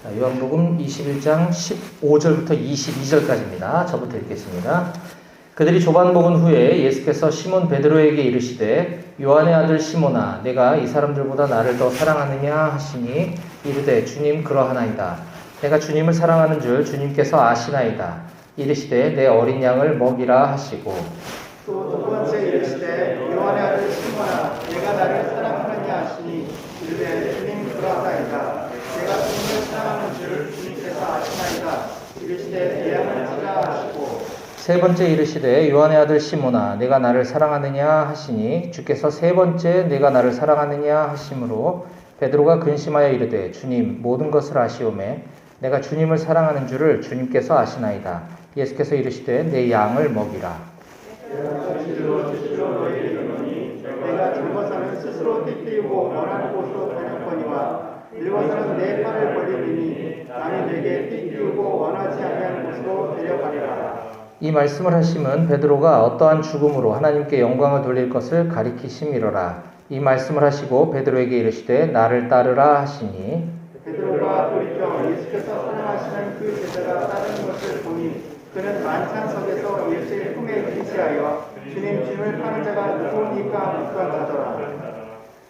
요한복음 21장 15절부터 22절까지입니다. 저부터 읽겠습니다. 그들이 조반 먹은 후에 예수께서 시몬 베드로에게 이르시되 요한의 아들 시몬아 내가 이 사람들보다 나를 더 사랑하느냐 하시니 이르되 주님 그러하나이다. 내가 주님을 사랑하는 줄 주님께서 아시나이다. 이르시되 내 어린 양을 먹이라 하시고 또 두 번째 이르시되 요한의 아들 시몬아 내가 나를 사랑하느냐 하시니 이르되 주님 그러하나이다. 내가 주님을 사랑하는 줄 주님께서 아시나이다. 이르시되 내 양을 치라 하시고 세 번째 이르시되 요한의 아들 시몬아 내가 나를 사랑하느냐 하시니 주께서 세 번째 내가 나를 사랑하느냐 하심으로 베드로가 근심하여 이르되 주님 모든 것을 아시오매 내가 주님을 사랑하는 줄을 주님께서 아시나이다. 예수께서 이르시되 내 양을 먹이라. 내가 젊어서는 스스로 띠띠우고 원하는 곳으로 다녔거니와 늙어서는 내 팔을 벌리리니 남이 내게 띠띠우고 원하지 않는 곳으로 데려가리라. 이 말씀을 하심은 베드로가 어떠한 죽음으로 하나님께 영광을 돌릴 것을 가리키심이로라. 이 말씀을 하시고 베드로에게 이르시되 나를 따르라 하시니 베드로가 돌이켜 예수께서 사랑하시는 그 제자가 따르는 것을 보니 그는 만찬석에서 예수의 품에 의지하여 주님을 파는 자가 누구니까 묻던하더라.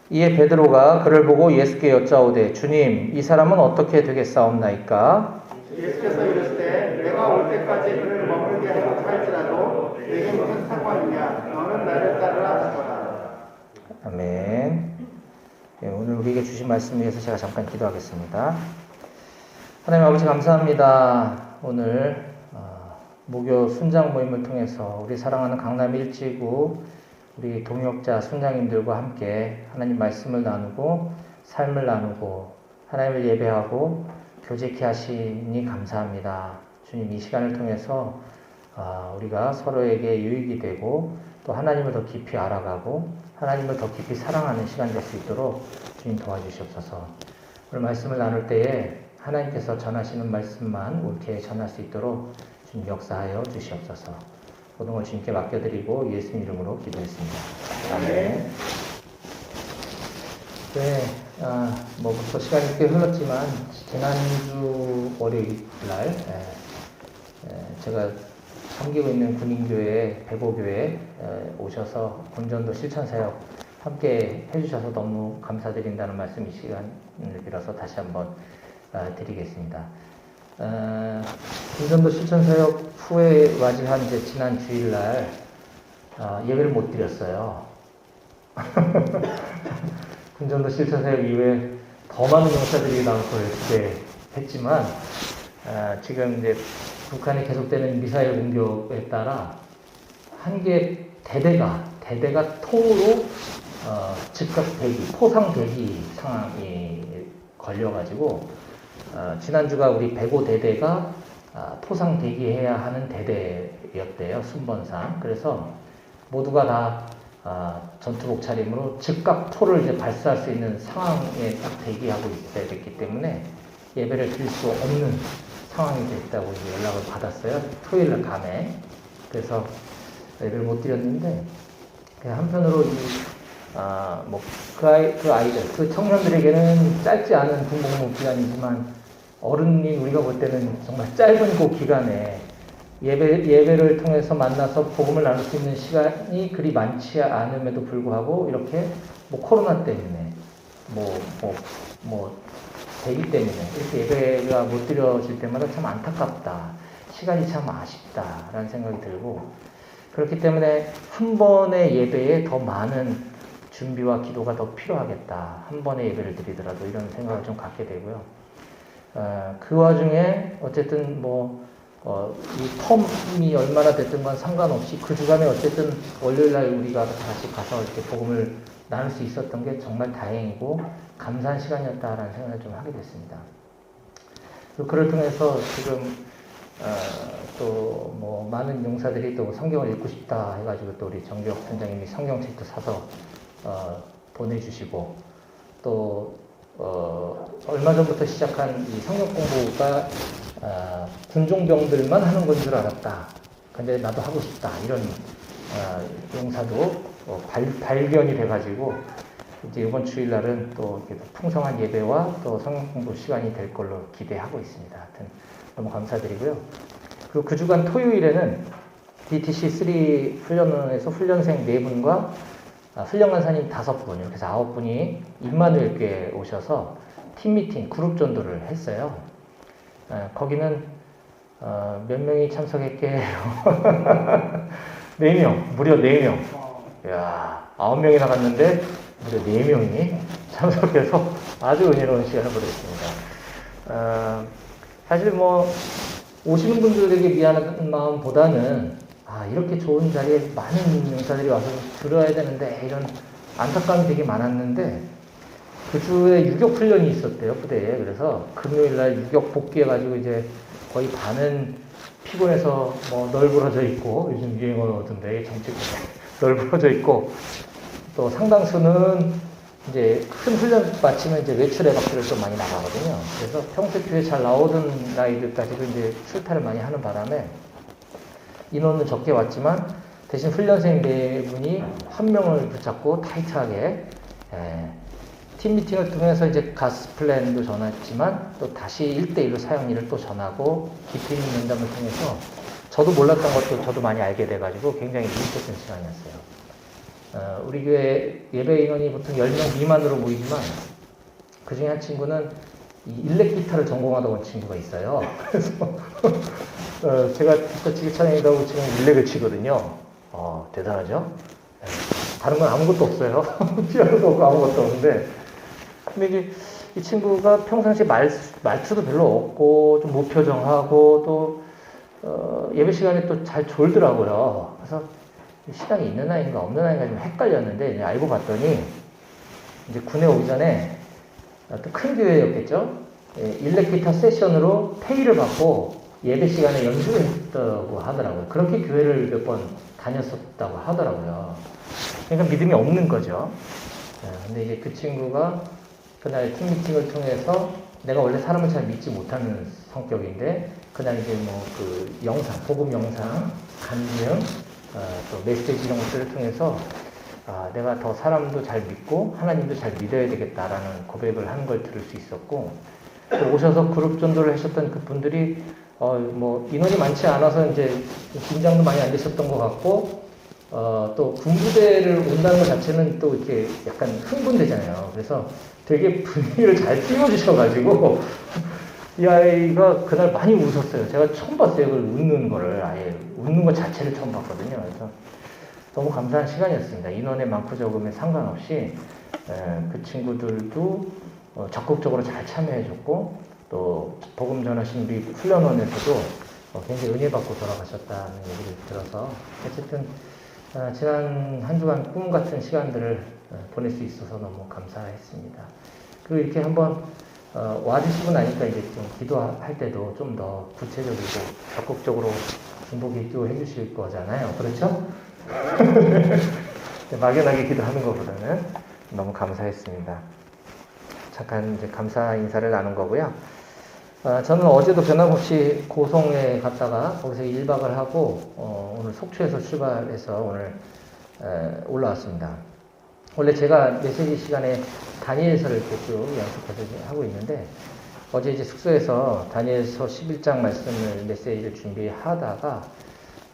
이에 베드로가 그를 보고 예수께 여짜오되 주님 이 사람은 어떻게 되겠사옵나이까? 예수께서 이르시되 내가 올 때까지 그를 머물게 할지라도 내게 무슨 상관이냐 너는 나를 따르라 하더라. 아멘. 네, 오늘 우리에게 주신 말씀 위해서 제가 잠깐 기도하겠습니다. 하나님 아버지 감사합니다. 오늘 무교 순장 모임을 통해서 우리 사랑하는 강남 1지구 우리 동역자 순장님들과 함께 하나님 말씀을 나누고 삶을 나누고 하나님을 예배하고 교제케 하시니 감사합니다. 주님 이 시간을 통해서 우리가 서로에게 유익이 되고 또 하나님을 더 깊이 알아가고 하나님을 더 깊이 사랑하는 시간 될 수 있도록 주님 도와주시옵소서. 오늘 말씀을 나눌 때에 하나님께서 전하시는 말씀만 옳게 전할 수 있도록 주님 역사하여 주시옵소서. 모든 걸 주님께 맡겨드리고 예수님 이름으로 기도했습니다. 아멘. 네, 벌써 시간이 꽤 흘렀지만 지난주 월요일 날 제가 섬기고 있는 군인교회 백오교회 오셔서 군전도 실천사역 함께 해주셔서 너무 감사드린다는 말씀 이 시간을 빌어서 다시 한번 드리겠습니다. 군전도 실천사역 후에 맞이한 지난 주일날 예배를 못 드렸어요. 군전도 실천사역 이후에 더 많은 용사들이 나올 걸 기대했지만 지금 이제 북한에 계속되는 미사일 공격에 따라 한 개 대대가 통으로 즉각 대기, 포상 대기 상황이 걸려가지고 지난주가 우리 105대대가 포상 대기해야 하는 대대였대요. 순번상. 그래서 모두가 다 전투복 차림으로 즉각 포를 이제 발사할 수 있는 상황에 딱 대기하고 있어야 됐기 때문에 예배를 드릴 수 없는 상황이 됐다고 이제 연락을 받았어요. 토요일날 밤에. 그래서 예배를 못 드렸는데 한편으로 그 아이들, 그 청년들에게는 짧지 않은 군복무 기간이지만 어른인 우리가 볼 때는 정말 짧은 그 기간에 예배를 통해서 만나서 복음을 나눌 수 있는 시간이 그리 많지 않음에도 불구하고 이렇게 코로나 때문에 대기 때문에 이렇게 예배가 못 드려질 때마다 참 안타깝다. 시간이 참 아쉽다라는 생각이 들고 그렇기 때문에 한 번의 예배에 더 많은 준비와 기도가 더 필요하겠다. 한 번의 예배를 드리더라도 이런 생각을 좀 갖게 되고요. 그 와중에 어쨌든 이 텀이 얼마나 됐든 건 상관없이 그 주간에 어쨌든 월요일날 우리가 다시 가서 이렇게 복음을 나눌 수 있었던 게 정말 다행이고 감사한 시간이었다라는 생각을 좀 하게 됐습니다. 그를 통해서 지금 또 많은 용사들이 또 성경을 읽고 싶다 해가지고 또 우리 정기혁 선장님이 성경책도 사서 보내주시고 또 얼마 전부터 시작한 이 성경 공부가 군종병들만 하는 건 줄 알았다. 근데 나도 하고 싶다. 이런 용사도 발견이 돼가지고 이제 이번 주일날은 또 이렇게 풍성한 예배와 또 성경 공부 시간이 될 걸로 기대하고 있습니다. 하여튼 너무 감사드리고요. 그리고 그 주간 토요일에는 DTC3 훈련원에서 훈련생 4분과 훈련 간사님 5분, 이렇게 해서 9분이 임마누엘 교회에 오셔서 팀 미팅, 그룹 전도를 했어요. 거기는 몇 명이 참석했게요? 4명, 무려 4명. 이야, 9명이 나갔는데 무려 4명이 참석해서 아주 은혜로운 시간을 보냈습니다. 사실 뭐 오시는 분들에게 미안한 마음보다는 이렇게 좋은 자리에 많은 용사들이 와서 들어야 되는데 이런 안타까움이 되게 많았는데 그 주에 유격 훈련이 있었대요, 부대에. 그래서 금요일날 유격 복귀해가지고 이제 거의 반은 피곤해서 뭐 널브러져 있고, 요즘 유행어던데 정책 널브러져 있고, 또 상당수는 이제 큰 훈련 마치면 이제 외출의 박수를 좀 많이 나가거든요. 그래서 평소 교회 잘 나오던 아이들까지도 이제 출타를 많이 하는 바람에 인원은 적게 왔지만 대신 훈련생 4분이 한 명을 붙잡고 타이트하게 팀 미팅을 통해서 이제 가스 플랜도 전했지만 또 다시 1대1로 사용일을 또 전하고 깊이 있는 면담을 통해서 저도 몰랐던 것도 저도 많이 알게 돼가지고 굉장히 유익했던 시간이었어요. 우리 교회 예배 인원이 보통 10명 미만으로 모이지만 그 중에 한 친구는 이 일렉 기타를 전공하다 온 친구가 있어요. 그래서 제가 기타 치기 찬양이라고 지금 일렉을 치거든요. 대단하죠? 다른 건 아무것도 없어요. 피아노도 없고 아무것도 없는데. 근데 이제 이 친구가 평상시 말투도 별로 없고 좀 무표정하고 또 예배 시간에 또 잘 졸더라고요. 그래서 신앙이 있는 아이인가 없는 아이인가 좀 헷갈렸는데 이제 알고 봤더니 이제 군에 오기 전에 또 큰 교회였겠죠. 일렉 기타 세션으로 페이를 받고 예배 시간에 연주를 했다고 하더라고요. 그렇게 교회를 몇 번 다녔었다고 하더라고요. 그러니까 믿음이 없는 거죠. 근데 이제 그 친구가 그날 팀 미팅을 통해서 내가 원래 사람을 잘 믿지 못하는 성격인데 그날 이제 뭐 그 영상, 복음 영상, 간증, 또 메시지 이런 것들을 통해서 내가 더 사람도 잘 믿고 하나님도 잘 믿어야 되겠다라는 고백을 하는 걸 들을 수 있었고 또 오셔서 그룹 전도를 하셨던 그 분들이 뭐 인원이 많지 않아서 이제 긴장도 많이 안 되셨던 것 같고 또 군부대를 온다는 것 자체는 또 이렇게 약간 흥분되잖아요. 그래서 되게 분위기를 잘 띄워주셔가지고 이 아이가 그날 많이 웃었어요. 제가 처음 봤어요. 그걸 웃는 거를 아예 웃는 것 자체를 처음 봤거든요. 그래서 너무 감사한 시간이었습니다. 인원의 많고 적음에 상관없이 그 친구들도 적극적으로 잘 참여해줬고 또 복음 전하신 우리 훈련원에서도 굉장히 은혜 받고 돌아가셨다는 얘기를 들어서 어쨌든 지난 한 주간 꿈 같은 시간들을 보낼 수 있어서 너무 감사했습니다. 그리고 이렇게 한번 와주시고 나니까 이제 좀 기도할 때도 좀 더 구체적이고 적극적으로 중보 기도해 주실 거잖아요. 그렇죠? 막연하게 기도하는 것보다는 너무 감사했습니다. 잠깐 이제 감사 인사를 나눈 거고요. 저는 어제도 변함없이 고성에 갔다가 거기서 1박을 하고 오늘 속초에서 출발해서 오늘 올라왔습니다. 원래 제가 메시지 시간에 다니엘서를 이렇게 쭉 연습해서 하고 있는데 어제 이제 숙소에서 다니엘서 11장 말씀을 메시지를 준비하다가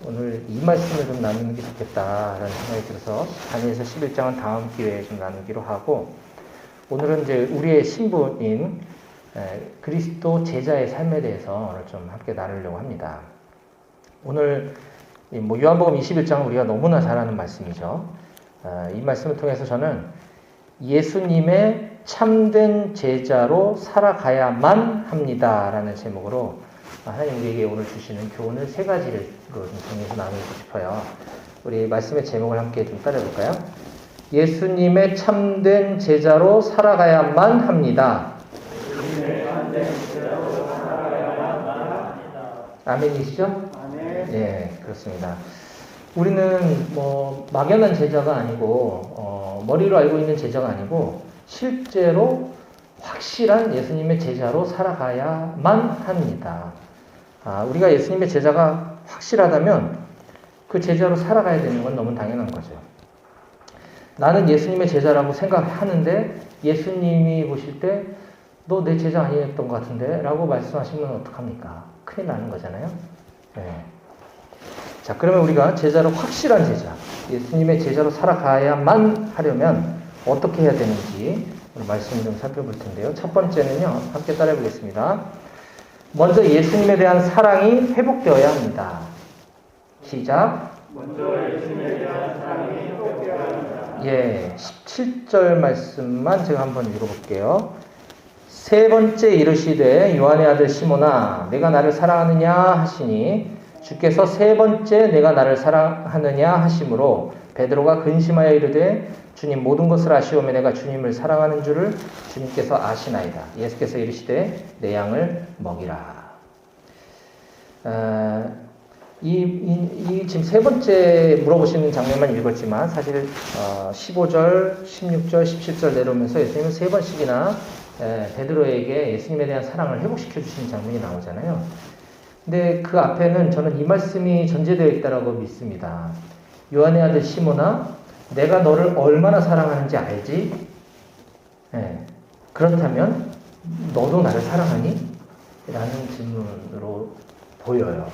오늘 이 말씀을 좀 나누는 게 좋겠다라는 생각이 들어서 다니엘서 11장은 다음 기회에 좀 나누기로 하고 오늘은 이제 우리의 신분인 그리스도 제자의 삶에 대해서 오늘 좀 함께 나누려고 합니다. 오늘 뭐 요한복음 21장은 우리가 너무나 잘 아는 말씀이죠. 이 말씀을 통해서 저는 예수님의 참된 제자로 살아가야만 합니다라는 제목으로 하나님 우리에게 오늘 주시는 교훈을 3가지를 좀 정리해서 나누고 싶어요. 우리 말씀의 제목을 함께 좀 따라볼까요? 예수님의 참된 제자로 살아가야만 합니다. 아멘이시죠? 아멘. 네, 그렇습니다. 우리는 뭐 막연한 제자가 아니고 머리로 알고 있는 제자가 아니고 실제로 확실한 예수님의 제자로 살아가야만 합니다. 우리가 예수님의 제자가 확실하다면 그 제자로 살아가야 되는 건 너무 당연한 거죠. 나는 예수님의 제자라고 생각하는데 예수님이 보실 때 너 내 제자 아니었던 것 같은데? 라고 말씀하시면 어떡합니까? 큰일 나는 거잖아요. 네. 자, 그러면 우리가 제자로 확실한 제자, 예수님의 제자로 살아가야만 하려면 어떻게 해야 되는지 말씀 좀 살펴볼 텐데요. 첫 번째는요, 함께 따라해 보겠습니다. 먼저 예수님에 대한 사랑이 회복되어야 합니다. 시작. 먼저 예수님에 대한 사랑이 회복되어야 합니다. 예, 17절 말씀만 제가 한번 읽어볼게요. 세 번째 이르시되 요한의 아들 시몬아 내가 나를 사랑하느냐 하시니 주께서 세 번째 내가 나를 사랑하느냐 하심으로 베드로가 근심하여 이르되 주님 모든 것을 아시오며 내가 주님을 사랑하는 줄을 주님께서 아시나이다. 예수께서 이르시되 내 양을 먹이라. 지금 세 번째 물어보시는 장면만 읽었지만 사실 15절, 16절, 17절 내려오면서 예수님은 세 번씩이나 베드로에게 예수님에 대한 사랑을 회복시켜 주시는 장면이 나오잖아요. 근데 그 앞에는 저는 이 말씀이 전제되어 있다고 믿습니다. 요한의 아들 시몬아, 내가 너를 얼마나 사랑하는지 알지? 그렇다면 너도 나를 사랑하니? 라는 질문으로 보여요.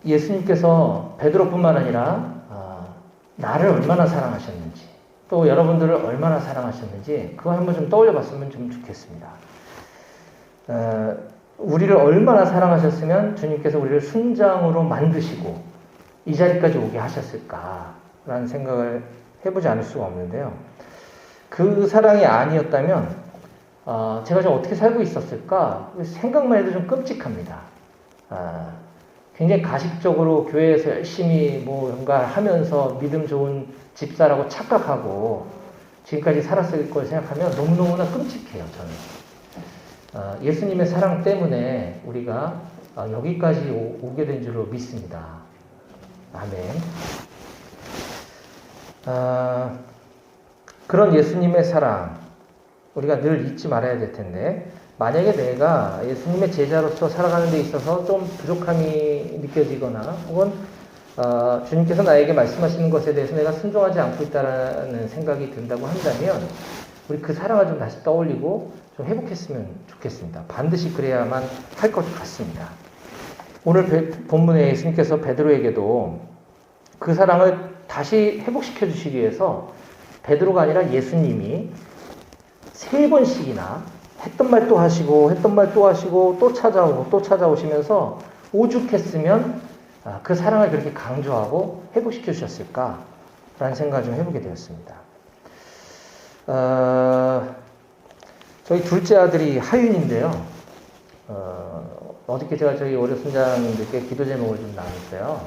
예수님께서 베드로뿐만 아니라 나를 얼마나 사랑하셨는지 또 여러분들을 얼마나 사랑하셨는지 그거 한번 좀 떠올려 봤으면 좀 좋겠습니다. 우리를 얼마나 사랑하셨으면 주님께서 우리를 순장으로 만드시고 이 자리까지 오게 하셨을까라는 생각을 해보지 않을 수가 없는데요. 그 사랑이 아니었다면 제가 좀 어떻게 살고 있었을까 생각만 해도 좀 끔찍합니다. 굉장히 가식적으로 교회에서 열심히 뭔가 하면서 믿음 좋은 집사라고 착각하고 지금까지 살았을 걸 생각하면 너무너무나 끔찍해요, 저는. 예수님의 사랑 때문에 우리가 여기까지 오게 된 줄로 믿습니다. 아멘. 그런 예수님의 사랑, 우리가 늘 잊지 말아야 될 텐데, 만약에 내가 예수님의 제자로서 살아가는 데 있어서 좀 부족함이 느껴지거나 혹은 주님께서 나에게 말씀하시는 것에 대해서 내가 순종하지 않고 있다는 생각이 든다고 한다면 우리 그 사랑을 좀 다시 떠올리고 좀 회복했으면 좋겠습니다. 반드시 그래야만 할 것 같습니다. 오늘 본문에 예수님께서 베드로에게도 그 사랑을 다시 회복시켜 주시기 위해서 베드로가 아니라 예수님이 세 번씩이나 했던 말 또 하시고 했던 말 또 하시고 또 찾아오고 또 찾아오시면서 오죽했으면 그 사랑을 그렇게 강조하고 회복시켜 주셨을까라는 생각을 좀 해보게 되었습니다. 저희 둘째 아들이 하윤인데요. 어저께 제가 저희 오려 순장님들께 기도 제목을 좀 나눴어요.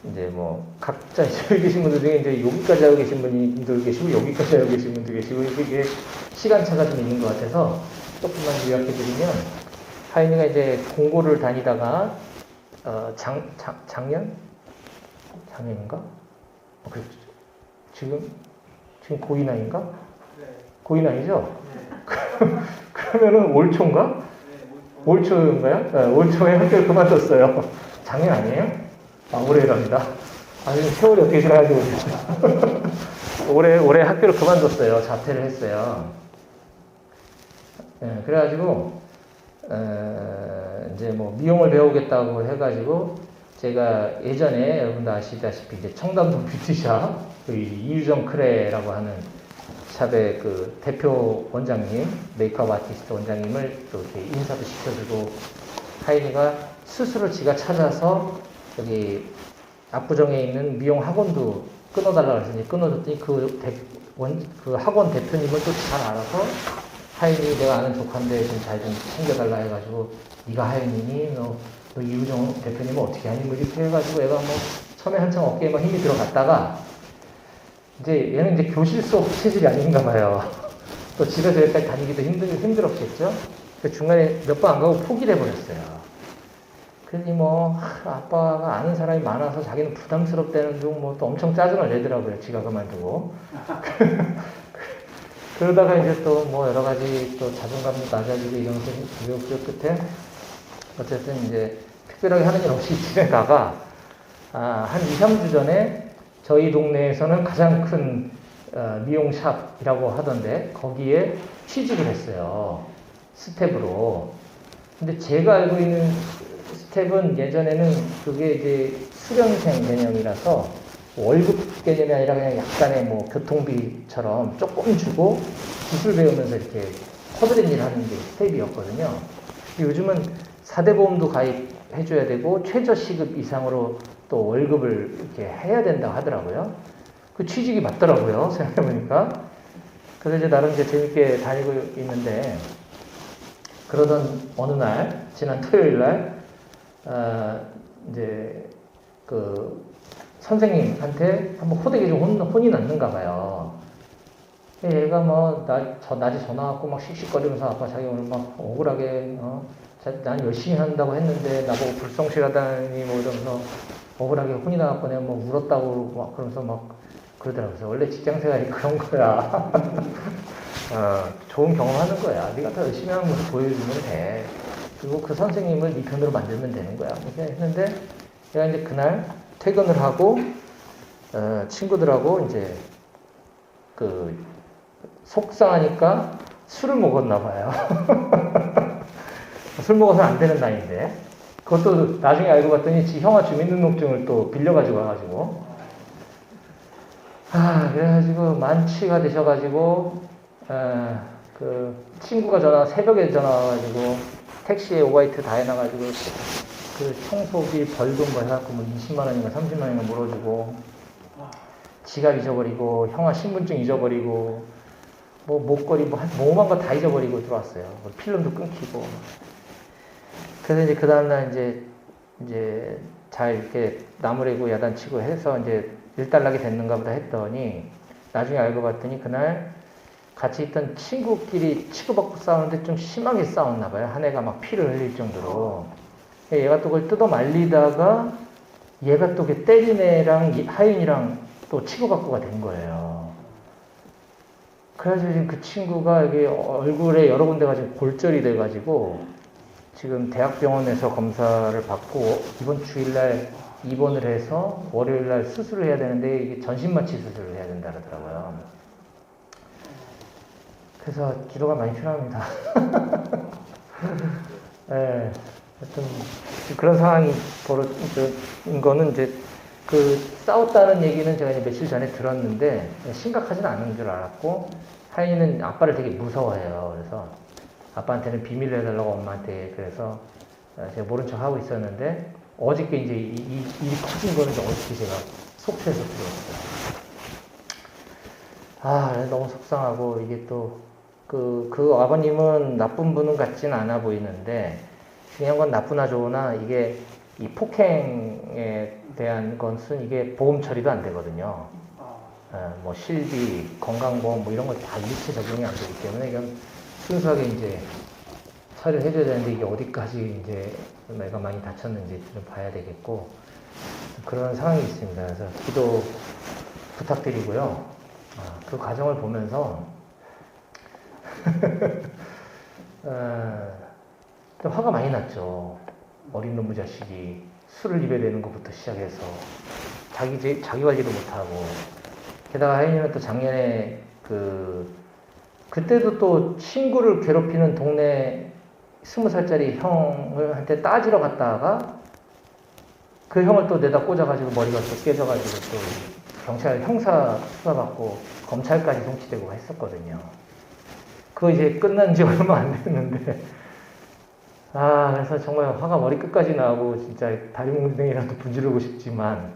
이제 뭐 각자 여기 계신 분들 중에 이제 여기까지 하고 계신 분들 계시고 여기까지 하고 계신 분들 계시고 이게 시간차가 좀 있는 것 같아서 조금만 요약해드리면 하윤이가 이제 공고를 다니다가 작년인가? 지금 고2 나이인가? 네. 고2 나이죠? 네. 그러면은 올 초인가? 네, 올 초인가요? 네, 올 초에 학교를 그만뒀어요. 작년 아니에요? 올해랍니다. 지금 세월이 어떻게 지나가는지 모르겠어요. 올해 학교를 그만뒀어요. 자퇴를 했어요. 네, 그래가지고, 이제 뭐 미용을 배우겠다고 해가지고, 제가 예전에 여러분도 아시다시피 이제 청담동 뷰티샵, 이유정 크레라고 하는 샵의 그 대표 원장님, 메이크업 아티스트 원장님을 또 이렇게 인사도 시켜주고, 하인이가 스스로 지가 찾아서 여기 압구정에 있는 미용 학원도 끊어달라고 해서 이제 끊어줬더니 그 학원 대표님을 또 잘 알아서 하윤이 내가 아는 조카인데 좀 잘 좀 챙겨달라 해가지고 네가 하윤이니 너 이우정 대표님은 어떻게 하니 뭐 이렇게 해가지고 얘가 뭐 처음에 한창 어깨에 막 힘이 들어갔다가 이제 얘는 이제 교실 수업 체질이 아닌가 봐요. 또 집에서 여기까지 다니기도 힘들었겠죠. 그 중간에 몇 번 안 가고 포기를 해버렸어요. 그러니 뭐 아빠가 아는 사람이 많아서 자기는 부담스럽다는 둥 뭐 또 엄청 짜증을 내더라고요. 지가 그만두고. 그러다가 이제 또 뭐 여러 가지 또 자존감도 낮아지고 이러면서 그 끝에 어쨌든 이제 특별하게 하는 일 없이 지내다가 한 2, 3주 전에 저희 동네에서는 가장 큰 미용샵이라고 하던데 거기에 취직을 했어요. 스텝으로. 근데 제가 알고 있는 스텝은 예전에는 그게 이제 수련생 개념이라서 월급 개념이 아니라 그냥 약간의 뭐 교통비처럼 조금 주고 기술 배우면서 이렇게 커드렛 일 하는 게 스텝이었거든요. 요즘은 4대 보험도 가입해줘야 되고 최저 시급 이상으로 또 월급을 이렇게 해야 된다고 하더라고요. 그 취직이 맞더라고요. 생각해보니까. 그래서 이제 나름 이제 재밌게 다니고 있는데 그러던 어느 날, 지난 토요일 날, 이제 그 선생님한테 한번 호되게 좀 혼이 났는가 봐요. 얘가 뭐, 낮에 전화하고 막 씩씩거리면서 아빠 자기 오늘 막 억울하게, 난 열심히 한다고 했는데 나보고 불성실하다니 뭐 이러면서 억울하게 혼이 나갖고 내가 뭐 울었다고 막 그러면서 막 그러더라고요. 원래 직장 생활이 그런 거야. 좋은 경험하는 거야. 네가 더 열심히 하는 모습 보여주면 돼. 그리고 그 선생님을 네 편으로 만들면 되는 거야. 이렇게 했는데 제가 이제 그날 퇴근을 하고 친구들하고 이제 그 속상하니까 술을 먹었나 봐요. 술 먹어서 안 되는 나이인데 그것도 나중에 알고 봤더니 지 형아 주민등록증을 또 빌려가지고 와가지고 그래가지고 만취가 되셔가지고 그 친구가 새벽에 전화 와가지고 택시에 오바이트 다 해놔가지고 그 청소비 벌금 뭐 해갖고 뭐 20만 원인가 30만 원인가 물어주고 지갑 잊어버리고 형아 신분증 잊어버리고 뭐 목걸이 뭐 5만 거 다 잊어버리고 들어왔어요. 뭐 필름도 끊기고. 그래서 이제 그 다음날 이제 잘 이렇게 나무래고 야단치고 해서 이제 일단락이 됐는가 보다 했더니 나중에 알고 봤더니 그날 같이 있던 친구끼리 치고받고 싸우는데 좀 심하게 싸웠나 봐요. 한 애가 막 피를 흘릴 정도로. 얘가 또 그걸 뜯어 말리다가 얘가 또 그 때린 애랑 하윤이랑 또 치고받고가 된 거예요. 그래서 지금 그 친구가 여기 얼굴에 여러 군데가 지금 골절이 돼가지고 지금 대학병원에서 검사를 받고 이번 주일날 입원을 해서 월요일날 수술을 해야 되는데 이게 전신마취 수술을 해야 된다 그러더라고요. 그래서 기도가 많이 필요합니다. 네, 하여튼 그런 상황이 벌어진 거는 이제 그 싸웠다는 얘기는 제가 이제 며칠 전에 들었는데 심각하진 않은 줄 알았고 하인이는 아빠를 되게 무서워해요. 그래서 아빠한테는 비밀로 해달라고 엄마한테 그래서 제가 모른 척 하고 있었는데 어저께 이제 일이 커진 거는 이제 어저께 제가 속초에서 들었어요. 너무 속상하고 이게 또 그 아버님은 나쁜 분은 같진 않아 보이는데 중요한 건 나쁘나 좋으나 이게 이 폭행에 대한 것은 이게 보험 처리도 안 되거든요. 뭐 실비, 건강보험 뭐 이런 거 다 일체 적용이 안 되기 때문에 이건 순수하게 이제 처리를 해줘야 되는데 이게 어디까지 이제 내가 많이 다쳤는지 좀 봐야 되겠고 그런 상황이 있습니다. 그래서 기도 부탁드리고요. 그 과정을 보면서 좀 화가 많이 났죠. 어린 놈의 자식이 술을 입에 대는 것부터 시작해서 자기 관리도 못하고 게다가 하인이는 또 작년에 그때도 또 친구를 괴롭히는 동네 20살짜리 형한테 따지러 갔다가 그 형을 또 내다 꽂아가지고 머리가 또 깨져가지고 또 경찰 형사 수사받고 검찰까지 송치되고 했었거든요. 그거 이제 끝난 지 얼마 안 됐는데 그래서 정말 화가 머리 끝까지 나고 진짜 다리 몽둥이라도 분지르고 싶지만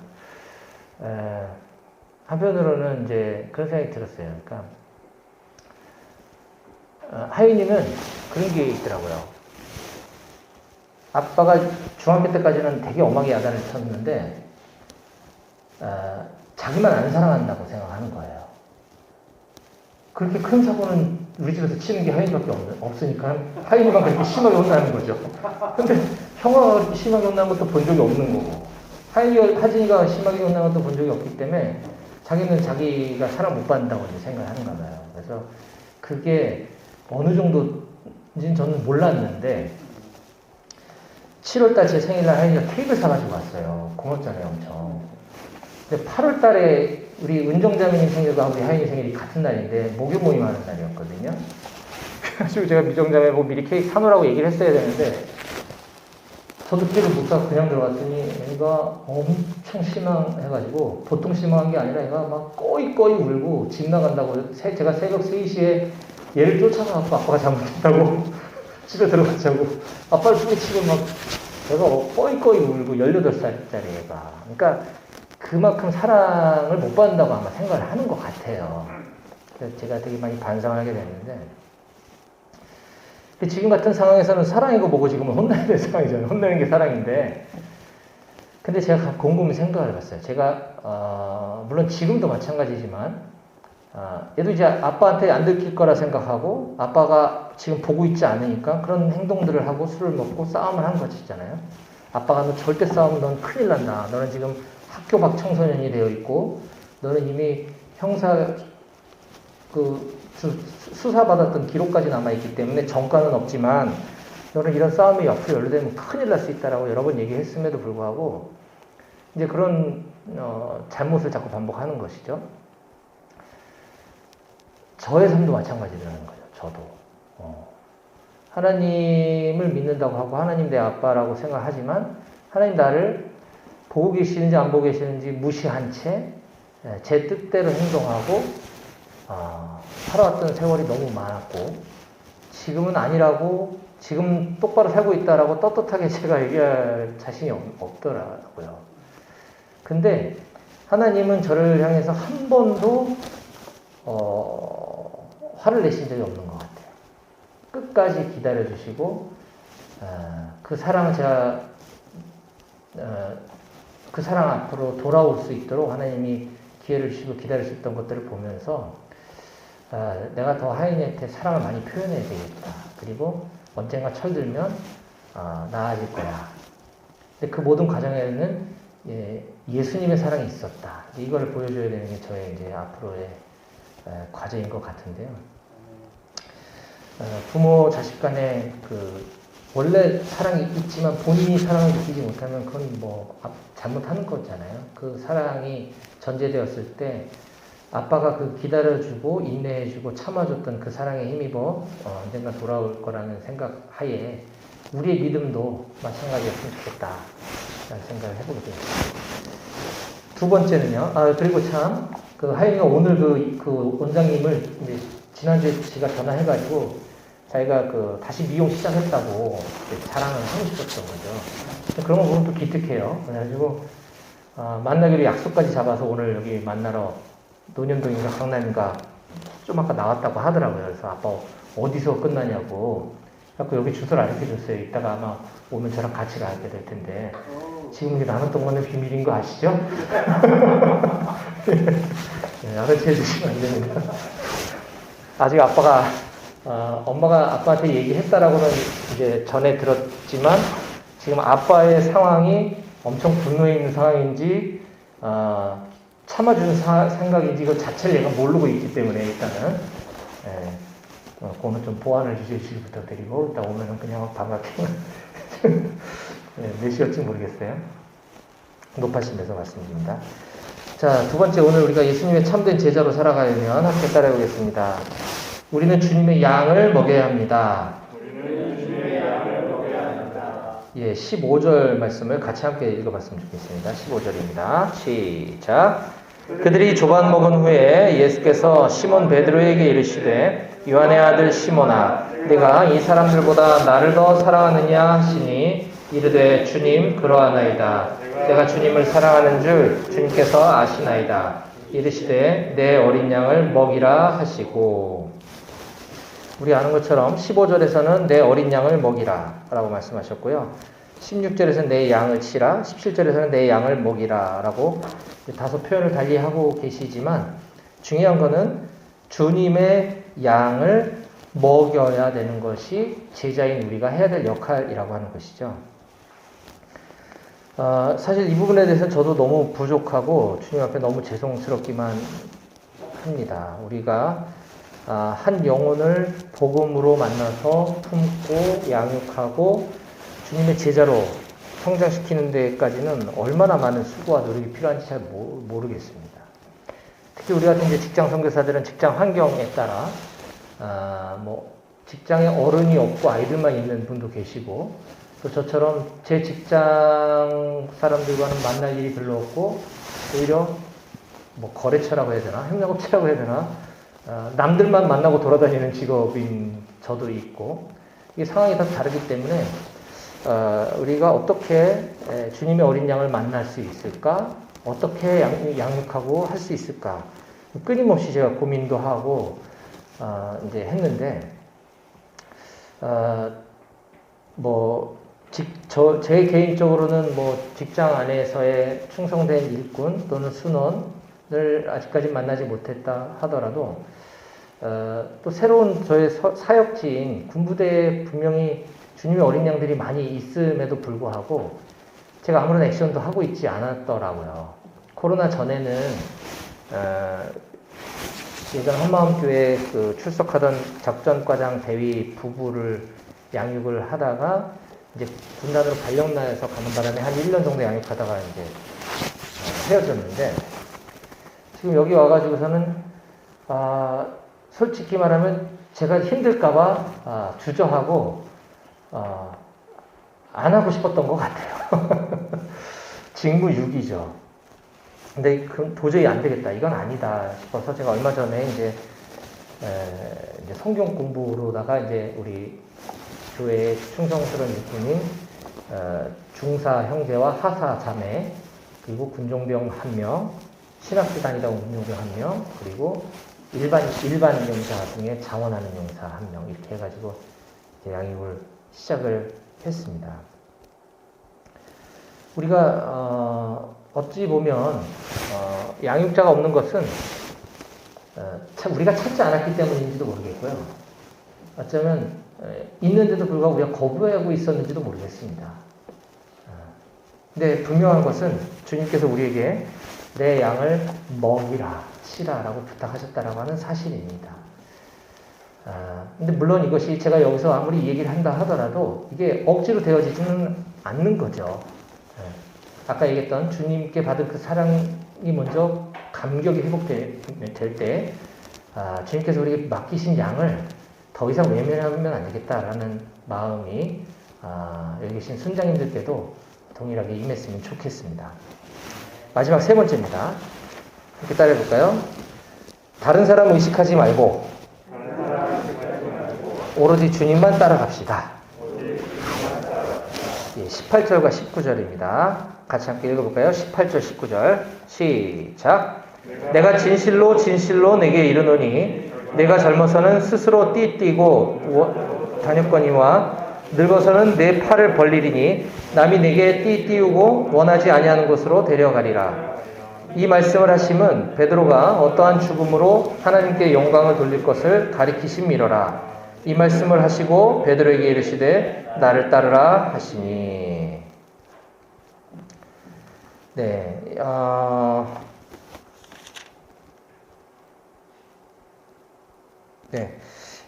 한편으로는 이제 그런 생각이 들었어요. 그러니까 하윤이는 그런 게 있더라고요. 아빠가 중학교 때까지는 되게 엄하게 야단을 쳤는데 자기만 안 사랑한다고 생각하는 거예요. 그렇게 큰 사고는 우리 집에서 치는 게 하윤이밖에 없으니까 하윤이만 그렇게 심하게 혼나는 거죠. 근데 형아가 그렇게 심하게 혼나는 것도 본 적이 없는 거고 하진이가 심하게 혼나는 것도 본 적이 없기 때문에 자기는 자기가 사랑 못 받는다고 이제 생각을 하는가 봐요. 그래서 그게 어느 정도인지는 저는 몰랐는데 7월달 제 생일날 하인이가 케이크를 사가지고 왔어요. 고맙잖아요, 엄청. 근데 8월달에 우리 은정자매님 생일과 우리 하인이 생일이 같은 날인데 목요 모임하는 날이었거든요. 그래가지고 제가 미정자매 뭐 미리 케이크 사놓으라고 얘기를 했어야 되는데 저도 케이크를 못 사고 그냥 들어갔더니 얘가 엄청 실망해가지고 보통 실망한 게 아니라 얘가 막 꺼이꺼이 울고 집 나간다고 제가 새벽 3시에 얘를 쫓아가서 아빠가 잘못했다고 집에 들어가자고 아빠를 소리치고 막 얘가 꺼이꺼이 울고 18살짜리 얘가. 그러니까 그만큼 사랑을 못 받는다고 아마 생각을 하는 것 같아요. 그래서 제가 되게 많이 반성을 하게 됐는데 지금 같은 상황에서는 사랑이고 뭐고 지금은 혼나야 될 상황이잖아요. 혼내는 게 사랑인데 근데 제가 곰곰이 생각을 해봤어요. 제가 물론 지금도 마찬가지지만 얘도 이제 아빠한테 안 들킬 거라 생각하고 아빠가 지금 보고 있지 않으니까 그런 행동들을 하고 술을 먹고 싸움을 한 것이잖아요. 아빠가 너 절대 싸우면 넌 큰일 난다. 너는 지금 학교 밖 청소년이 되어 있고 너는 이미 형사 수사받았던 기록까지 남아있기 때문에 정가는 없지만 너는 이런 싸움이 앞으로 연루되면 큰일 날 수 있다라고 여러 번 얘기했음에도 불구하고 이제 그런 잘못을 자꾸 반복하는 것이죠. 저의 삶도 마찬가지라는 거죠. 저도 하나님을 믿는다고 하고 하나님 내 아빠라고 생각하지만 하나님 나를 보고 계시는지 안 보고 계시는지 무시한 채 제 뜻대로 행동하고 살아왔던 세월이 너무 많았고 지금은 아니라고 지금 똑바로 살고 있다라고 떳떳하게 제가 얘기할 자신이 없더라고요. 근데 하나님은 저를 향해서 한 번도 화를 내신 적이 없는 것 같아요. 끝까지 기다려주시고 그 사랑을 제가 그 사랑 앞으로 돌아올 수 있도록 하나님이 기회를 주시고 기다릴 수 있던 것들을 보면서 내가 더 하인이한테 사랑을 많이 표현해야 되겠다. 그리고 언젠가 철들면 나아질 거야. 근데 그 모든 과정에는 예수님의 사랑이 있었다. 이거를 보여줘야 되는 게 저의 이제 앞으로의 과제인 것 같은데요. 부모 자식 간에 원래 사랑이 있지만 본인이 사랑을 느끼지 못하면 그건 뭐 잘못하는 거잖아요. 그 사랑이 전제되었을 때 아빠가 기다려주고 인내해주고 참아줬던 그 사랑에 힘입어 언젠가 돌아올 거라는 생각 하에 우리의 믿음도 마찬가지였으면 좋겠다 라는 생각을 해보게 되었습니다. 두 번째는요. 그리고 참 하인이가 오늘 그 원장님을 이제 지난주에 제가 전화해가지고 자기가 다시 미용 시작했다고 자랑을 하고 싶었던 거죠. 그런 거 보면 또 기특해요. 그래가지고 만나기로 약속까지 잡아서 오늘 여기 만나러 논현동인가 강남인가 좀 아까 나왔다고 하더라고요. 그래서 아빠 어디서 끝나냐고. 그래서 여기 주소를 알려줬어요. 이따가 아마 오면 저랑 같이 가게 될 텐데. 지금 나눴던 거는 비밀인 거 아시죠? 네, 알아채 주시면 안 됩니다. 아직 엄마가 아빠한테 얘기했다라고는 이제 전에 들었지만 지금 아빠의 상황이 엄청 분노해 있는 상황인지 참아주는 생각인지 이거 자체를 얘가 모르고 있기 때문에 일단은 그거는 좀 보완을 주시기 부탁드리고 일단 오면은 그냥 반갑게 몇 시였지 모르겠어요. 높아신 데서 말씀드립니다. 자, 두 번째 오늘 우리가 예수님의 참된 제자로 살아가려면 함께 따라해보겠습니다. 우리는 주님의 양을 먹여야 합니다. 예, 15절 말씀을 같이 함께 읽어봤으면 좋겠습니다. 15절입니다. 시작. 그들이 조반 먹은 후에 예수께서 시몬 베드로에게 이르시되 요한의 아들 시몬아 내가 이 사람들보다 나를 더 사랑하느냐 하시니 이르되 주님 그러하나이다. 내가 주님을 사랑하는 줄 주님께서 아시나이다. 이르시되 내 어린 양을 먹이라 하시고 우리 아는 것처럼 15절에서는 내 어린 양을 먹이라 라고 말씀하셨고요. 16절에서는 내 양을 치라, 17절에서는 내 양을 먹이라 라고 다소 표현을 달리하고 계시지만 중요한 거는 주님의 양을 먹여야 되는 것이 제자인 우리가 해야 될 역할이라고 하는 것이죠. 사실 이 부분에 대해서 저도 너무 부족하고 주님 앞에 너무 죄송스럽기만 합니다. 우리가 한 영혼을 복음으로 만나서 품고 양육하고 주님의 제자로 성장시키는 데까지는 얼마나 많은 수고와 노력이 필요한지 잘 모르겠습니다. 특히 우리 같은 이제 직장 선교사들은 직장 환경에 따라 직장에 어른이 없고 아이들만 있는 분도 계시고, 또 저처럼 제 직장 사람들과는 만날 일이 별로 없고 오히려 거래처라고 해야 되나, 협력업체라고 해야 되나, 남들만 만나고 돌아다니는 직업인 저도 있고, 이게 상황이 다 다르기 때문에 우리가 어떻게 주님의 어린 양을 만날 수 있을까, 어떻게 양육하고 할 수 있을까, 끊임없이 제가 고민도 하고 이제 했는데, 제 개인적으로는 직장 안에서의 충성된 일꾼 또는 순원을 아직까지 만나지 못했다 하더라도, 또 새로운 저의 사역지인 군부대에 분명히 주님의 어린 양들이 많이 있음에도 불구하고 제가 아무런 액션도 하고 있지 않았더라고요. 코로나 전에는 예전 한마음교회 출석하던 작전과장 대위 부부를 양육을 하다가 이제 군단으로 발령나서 가는 바람에 한 1년 정도 양육하다가 이제 헤어졌는데, 지금 여기 와가지고서는 솔직히 말하면 제가 힘들까봐 주저하고 안 하고 싶었던 것 같아요. 직무유기죠. 근데 도저히 안 되겠다, 이건 아니다 싶어서 제가 얼마 전에 이제 성경 공부로다가 이제 우리 교회의 충성스러운 일꾼인 중사 형제와 하사 자매, 그리고 군종병 1명, 신학교 다니다 온 군종병 1명, 그리고 일반 용사 중에 자원하는 용사 1명, 이렇게 해가지고 양육을 시작을 했습니다. 우리가 어찌 보면 양육자가 없는 것은 참 우리가 찾지 않았기 때문인지도 모르겠고요. 어쩌면 있는데도 불구하고 우리가 거부하고 있었는지도 모르겠습니다. 근데 분명한 것은 주님께서 우리에게 내 양을 먹이라, 치라라고 부탁하셨다라고 하는 사실입니다. 근데 물론 이것이 제가 여기서 아무리 얘기를 한다 하더라도 이게 억지로 되어지지는 않는 거죠. 아까 얘기했던 주님께 받은 그 사랑이 먼저 감격이 회복될 때, 주님께서 우리에게 맡기신 양을 더 이상 외면하면 안 되겠다라는 마음이 여기 계신 순장님들께도 동일하게 임했으면 좋겠습니다. 마지막 3번째입니다. 이렇게 따라해볼까요? 다른 사람 의식하지 말고 오로지 주님만 따라갑시다. 18절과 19절입니다. 같이 함께 읽어볼까요? 18절, 19절 시작. 내가 진실로 진실로 내게 이르노니 내가 젊어서는 스스로 띠띠고 다녔거니와 늙어서는 내 팔을 벌리리니 남이 내게 띠띠우고 원하지 아니하는 곳으로 데려가리라. 이 말씀을 하심은 베드로가 어떠한 죽음으로 하나님께 영광을 돌릴 것을 가리키심이로라. 이 말씀을 하시고 베드로에게 이르시되 나를 따르라 하시니. 네,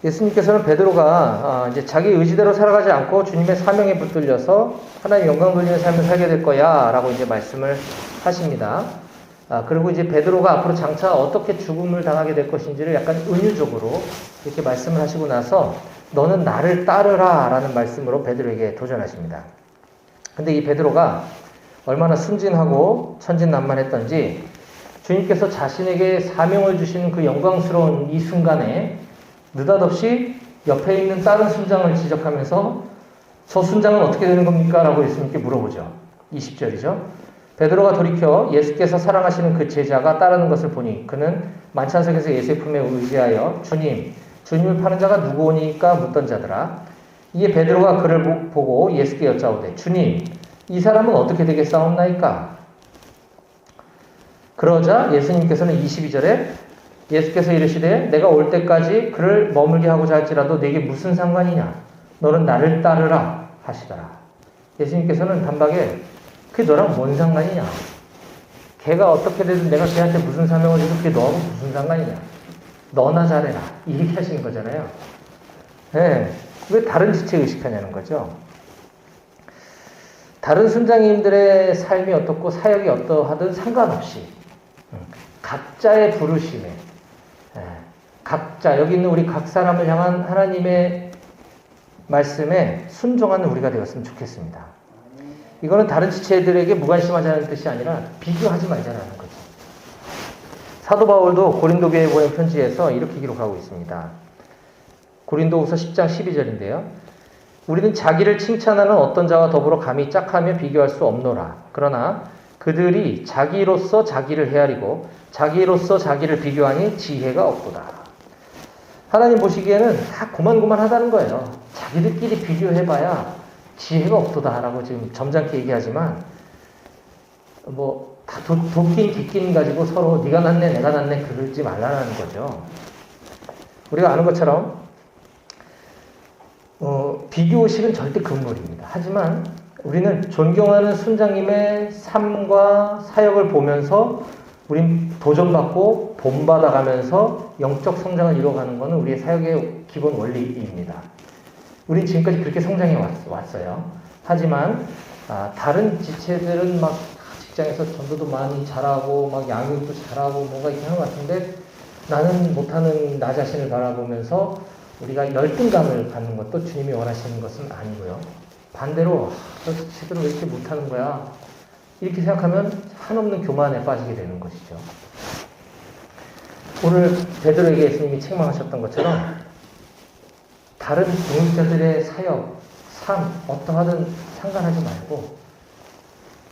예수님께서는 베드로가 이제 자기 의지대로 살아가지 않고 주님의 사명에 붙들려서 하나님 영광 돌리는 삶을 살게 될 거야라고 이제 말씀을 하십니다. 그리고 이제 베드로가 앞으로 장차 어떻게 죽음을 당하게 될 것인지를 약간 은유적으로 이렇게 말씀을 하시고 나서 너는 나를 따르라라는 말씀으로 베드로에게 도전하십니다. 근데 이 베드로가 얼마나 순진하고 천진난만했던지 주님께서 자신에게 사명을 주시는 그 영광스러운 이 순간에 느닷없이 옆에 있는 다른 순장을 지적하면서 저 순장은 어떻게 되는 겁니까? 라고 예수님께 물어보죠. 20절이죠. 베드로가 돌이켜 예수께서 사랑하시는 그 제자가 따르는 것을 보니 그는 만찬석에서 예수의 품에 의지하여 주님을 파는 자가 누구오니까 묻던 자더라. 이에 베드로가 그를 보고 예수께 여짜오되 주님, 이 사람은 어떻게 되겠사옵나이까? 그러자 예수님께서는 22절에 예수께서 이르시되 내가 올 때까지 그를 머물게 하고자 할지라도 내게 무슨 상관이냐? 너는 나를 따르라 하시더라. 예수님께서는 단박에 그게 너랑 뭔 상관이냐? 걔가 어떻게 되든 내가 걔한테 무슨 사명을 줘도 그게 너하고 무슨 상관이냐? 너나 잘해라. 이렇게 하시는 거잖아요. 네. 왜 다른 지체 의식하냐는 거죠. 다른 순장님들의 삶이 어떻고 사역이 어떠하든 상관없이 각자의 부르심에 각자 여기 있는 우리 각 사람을 향한 하나님의 말씀에 순종하는 우리가 되었으면 좋겠습니다. 이거는 다른 지체들에게 무관심하자는 뜻이 아니라 비교하지 말자라는 거죠. 사도 바울도 고린도 교회에 보낸 편지에서 이렇게 기록하고 있습니다. 고린도후서 10장 12절인데요. 우리는 자기를 칭찬하는 어떤 자와 더불어 감히 짝하며 비교할 수 없노라. 그러나 그들이 자기로서 자기를 헤아리고 자기로서 자기를 비교하니 지혜가 없도다. 하나님 보시기에는 다 고만고만하다는 거예요. 자기들끼리 비교해봐야 지혜가 없도다라고 지금 점잖게 얘기하지만 다 도끼는 뒷끼는 가지고 서로 네가 낫네 내가 낫네 그러지 말라는 거죠. 우리가 아는 것처럼 비교의식은 절대 금물입니다. 하지만 우리는 존경하는 순장님의 삶과 사역을 보면서 우린 도전받고 본받아가면서 영적 성장을 이루어가는 것은 우리의 사역의 기본 원리입니다. 우린 지금까지 그렇게 성장해 왔어요. 하지만 다른 지체들은 막 직장에서 전도도 많이 잘하고 막 양육도 잘하고 뭔가 이렇게 하는 것 같은데 나는 못하는 나 자신을 바라보면서 우리가 열등감을 갖는 것도 주님이 원하시는 것은 아니고요. 반대로 저 지체들은 왜 이렇게 못하는 거야? 이렇게 생각하면 한없는 교만에 빠지게 되는 것이죠. 오늘 베드로에게 예수님이 책망하셨던 것처럼 다른 동역자들의 사역, 삶 어떠하든 상관하지 말고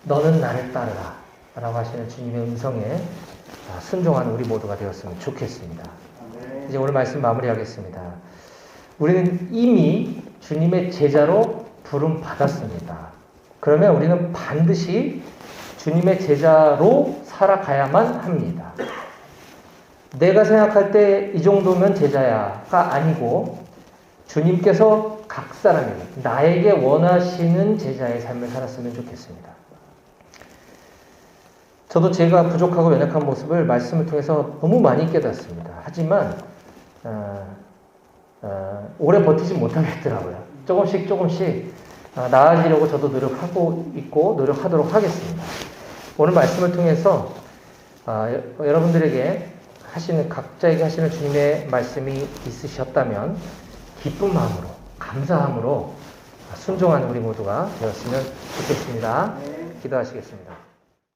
너는 나를 따르라 라고 하시는 주님의 음성에 순종하는 우리 모두가 되었으면 좋겠습니다. 이제 오늘 말씀 마무리하겠습니다. 우리는 이미 주님의 제자로 부름 받았습니다. 그러면 우리는 반드시 주님의 제자로 살아가야만 합니다. 내가 생각할 때 이 정도면 제자야가 아니고 주님께서 각 사람에게 나에게 원하시는 제자의 삶을 살았으면 좋겠습니다. 저도 제가 부족하고 연약한 모습을 말씀을 통해서 너무 많이 깨닫습니다. 하지만 오래 버티지 못하겠더라고요. 조금씩 나아지려고 저도 노력하고 있고 노력하도록 하겠습니다. 오늘 말씀을 통해서 여러분들에게 각자에게 하시는 주님의 말씀이 있으셨다면 기쁜 마음으로 감사함으로 순종하는 우리 모두가 되었으면 좋겠습니다. 기도하시겠습니다.